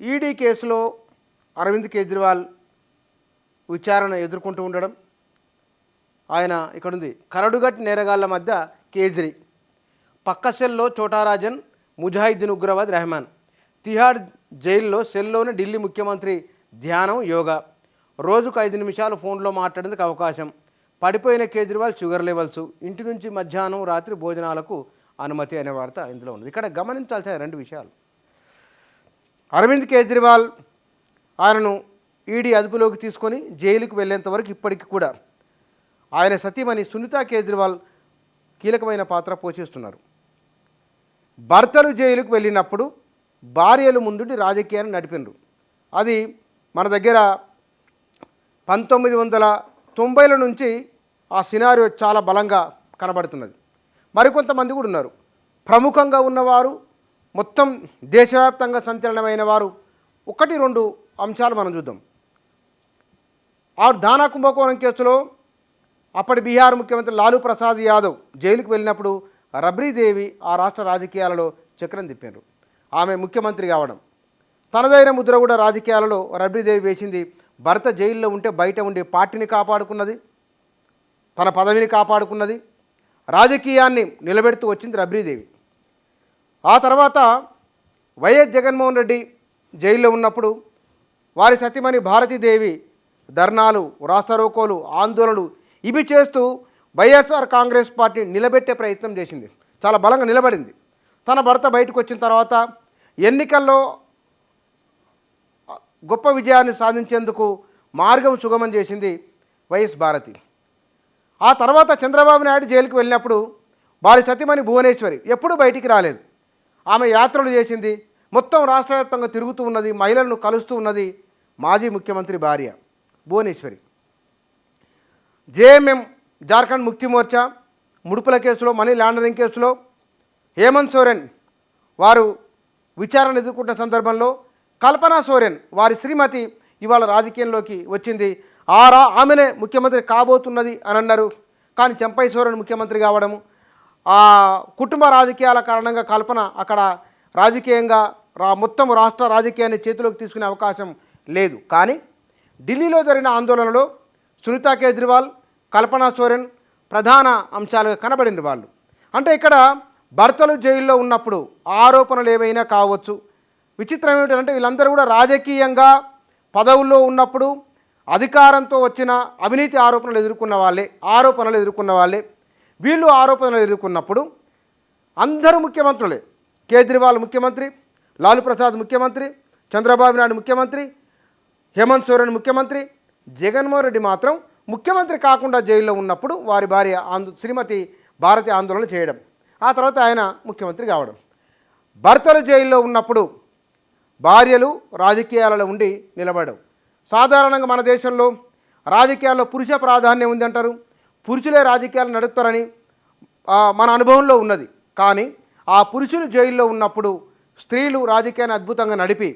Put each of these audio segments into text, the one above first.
ED కేసులో అరవింద్ కేజ్రీవాల్ విచారణ ఎదుర్కొంటూ ఉండడం, ఆయన ఇక్కడుంది కరడుగట్టి నేరగాళ్ల మధ్య కేజ్రీ, పక్క సెల్లో చోటారాజన్, ముజాహిద్దీన్ ఉగ్రవాద్ రెహమాన్, తిహాడ్ జైల్లో సెల్లోని ఢిల్లీ ముఖ్యమంత్రి ధ్యానం యోగా, రోజుకు 5 నిమిషాలు ఫోన్లో మాట్లాడేందుకు అవకాశం, పడిపోయిన కేజ్రీవాల్ షుగర్ లెవెల్స్, ఇంటి నుంచి మధ్యాహ్నం రాత్రి భోజనాలకు అనుమతి అనే వార్త ఇందులో ఉంది. ఇక్కడ గమనించాల్సిన 2 విషయాలు. అరవింద్ కేజ్రీవాల్ ఆయనను ఈడీ అదుపులోకి తీసుకొని జైలుకు వెళ్ళేంత వరకు ఇప్పటికి కూడా ఆయన సతీమణి సునీతా కేజ్రీవాల్ కీలకమైన పాత్ర పోషిస్తున్నారు. భర్తలు జైలుకు వెళ్ళినప్పుడు భార్యలు ముందుండి రాజకీయాన్ని నడిపినరు. అది మన దగ్గర 1990ల నుంచి ఆ సినారియో చాలా బలంగా కనబడుతున్నది. మరికొంతమంది కూడా ఉన్నారు. ప్రముఖంగా ఉన్నవారు, మొత్తం దేశవ్యాప్తంగా సంచలనమైన వారు 1-2 అంశాలు మనం చూద్దాం. ఆ దానా కుంభకోణం కేసులో అప్పటి బీహార్ ముఖ్యమంత్రి లాలూ ప్రసాద్ యాదవ్ జైలుకు వెళ్ళినప్పుడు రబ్రీదేవి ఆ రాష్ట్ర రాజకీయాలలో చక్రం తిప్పారు. ఆమె ముఖ్యమంత్రి కావడం, తనదైన ముద్ర కూడా రాజకీయాలలో రబ్రీదేవి వేసింది. భర్త జైల్లో ఉంటే బయట ఉండి పార్టీని కాపాడుకున్నది, తన పదవిని కాపాడుకున్నది, రాజకీయాన్ని నిలబెడుతూ వచ్చింది రబ్రీదేవి. ఆ తర్వాత వైఎస్ జగన్మోహన్ రెడ్డి జైల్లో ఉన్నప్పుడు వారి సతీమణి భారతీదేవి ధర్నాలు, రాస్తారోకోలు, ఆందోళనలు ఇవి చేస్తూ వైఎస్ఆర్ కాంగ్రెస్ పార్టీ నిలబెట్టే ప్రయత్నం చేసింది. చాలా బలంగా నిలబడింది. తన భర్త బయటకు వచ్చిన తర్వాత ఎన్నికల్లో గొప్ప విజయాన్ని సాధించేందుకు మార్గం సుగమం చేసింది వైఎస్ భారతి. ఆ తర్వాత చంద్రబాబు నాయుడు జైలుకు వెళ్ళినప్పుడు వారి సతీమణి భువనేశ్వరి ఎప్పుడూ బయటికి రాలేదు. ఆమె యాత్రలు చేసింది, మొత్తం రాష్ట్ర వ్యాప్తంగా తిరుగుతూ ఉన్నది, మహిళలను కలుస్తూ ఉన్నది మాజీ ముఖ్యమంత్రి భార్య భువనేశ్వరి. జేఎంఎం జార్ఖండ్ ముక్తి మోర్చా ముడుపుల కేసులో, మనీ లాండరింగ్ కేసులో హేమంత్ సోరెన్ వారు విచారణ ఎదుర్కొంటున్న సందర్భంలో కల్పనా సోరెన్ వారి శ్రీమతి ఇవాళ రాజకీయంలోకి వచ్చింది. ఆమెనే ముఖ్యమంత్రి కాబోతున్నది అని అన్నారు. కానీ చెంపై సోరెన్ ముఖ్యమంత్రి కావడము, ఆ కుటుంబ రాజకీయాల కారణంగా కల్పన అక్కడ రాజకీయంగా మొత్తం రాష్ట్ర రాజకీయాన్ని చేతిలోకి తీసుకునే అవకాశం లేదు. కానీ ఢిల్లీలో జరిగిన ఆందోళనలో సునీతా కేజ్రీవాల్, కల్పనా సోరెన్ ప్రధాన అంశాలుగా కనబడింది వాళ్ళు. అంటే ఇక్కడ భర్తలు జైల్లో ఉన్నప్పుడు ఆరోపణలు ఏవైనా కావచ్చు. విచిత్రం ఏమిటంటే వీళ్ళందరూ కూడా రాజకీయంగా పదవుల్లో ఉన్నప్పుడు అధికారంతో వచ్చిన అవినీతి ఆరోపణలు ఎదుర్కొన్న వాళ్ళే. వీళ్ళు ఆరోపణలు ఎదుర్కొన్నప్పుడు అందరూ ముఖ్యమంత్రులే. కేజ్రీవాల్ ముఖ్యమంత్రి, లాలూ ప్రసాద్ ముఖ్యమంత్రి, చంద్రబాబు నాయుడు ముఖ్యమంత్రి, హేమంత్ సోరెన్ ముఖ్యమంత్రి. జగన్మోహన్ రెడ్డి మాత్రం ముఖ్యమంత్రి కాకుండా జైల్లో ఉన్నప్పుడు వారి భార్య శ్రీమతి భారతి ఆందోళన చేయడం, ఆ తర్వాత ఆయన ముఖ్యమంత్రి కావడం. భర్తలు జైల్లో ఉన్నప్పుడు భార్యలు రాజకీయాలలో ఉండి నిలబడవు. సాధారణంగా మన దేశంలో రాజకీయాల్లో పురుష ప్రాధాన్యం ఉందంటారు. పురుషులే రాజకీయాలు నడుపుతారని మన అనుభవంలో ఉన్నది. కానీ ఆ పురుషులు జైల్లో ఉన్నప్పుడు స్త్రీలు రాజకీయాన్ని అద్భుతంగా నడిపి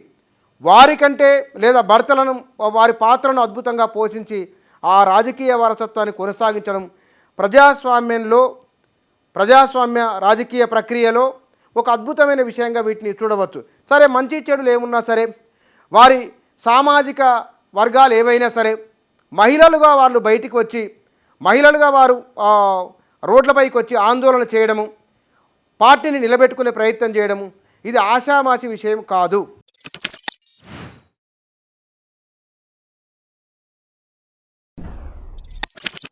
వారికంటే లేదా భర్తలను వారి పాత్రను అద్భుతంగా పోషించి ఆ రాజకీయ వారసత్వాన్ని కొనసాగించడం ప్రజాస్వామ్య రాజకీయ ప్రక్రియలో ఒక అద్భుతమైన విషయంగా వీటిని చూడవచ్చు. సరే, మంచి చెడులు ఏమున్నా సరే, వారి సామాజిక వర్గాలు ఏవైనా సరే, మహిళలుగా వాళ్ళు బయటికి వచ్చి మహిళలుగా వారు రోడ్లపైకి వచ్చి ఆందోళన చేయడము, పార్టీని నిలబెట్టుకునే ప్రయత్నం చేయడము ఇది ఆషామాషి విషయం కాదు.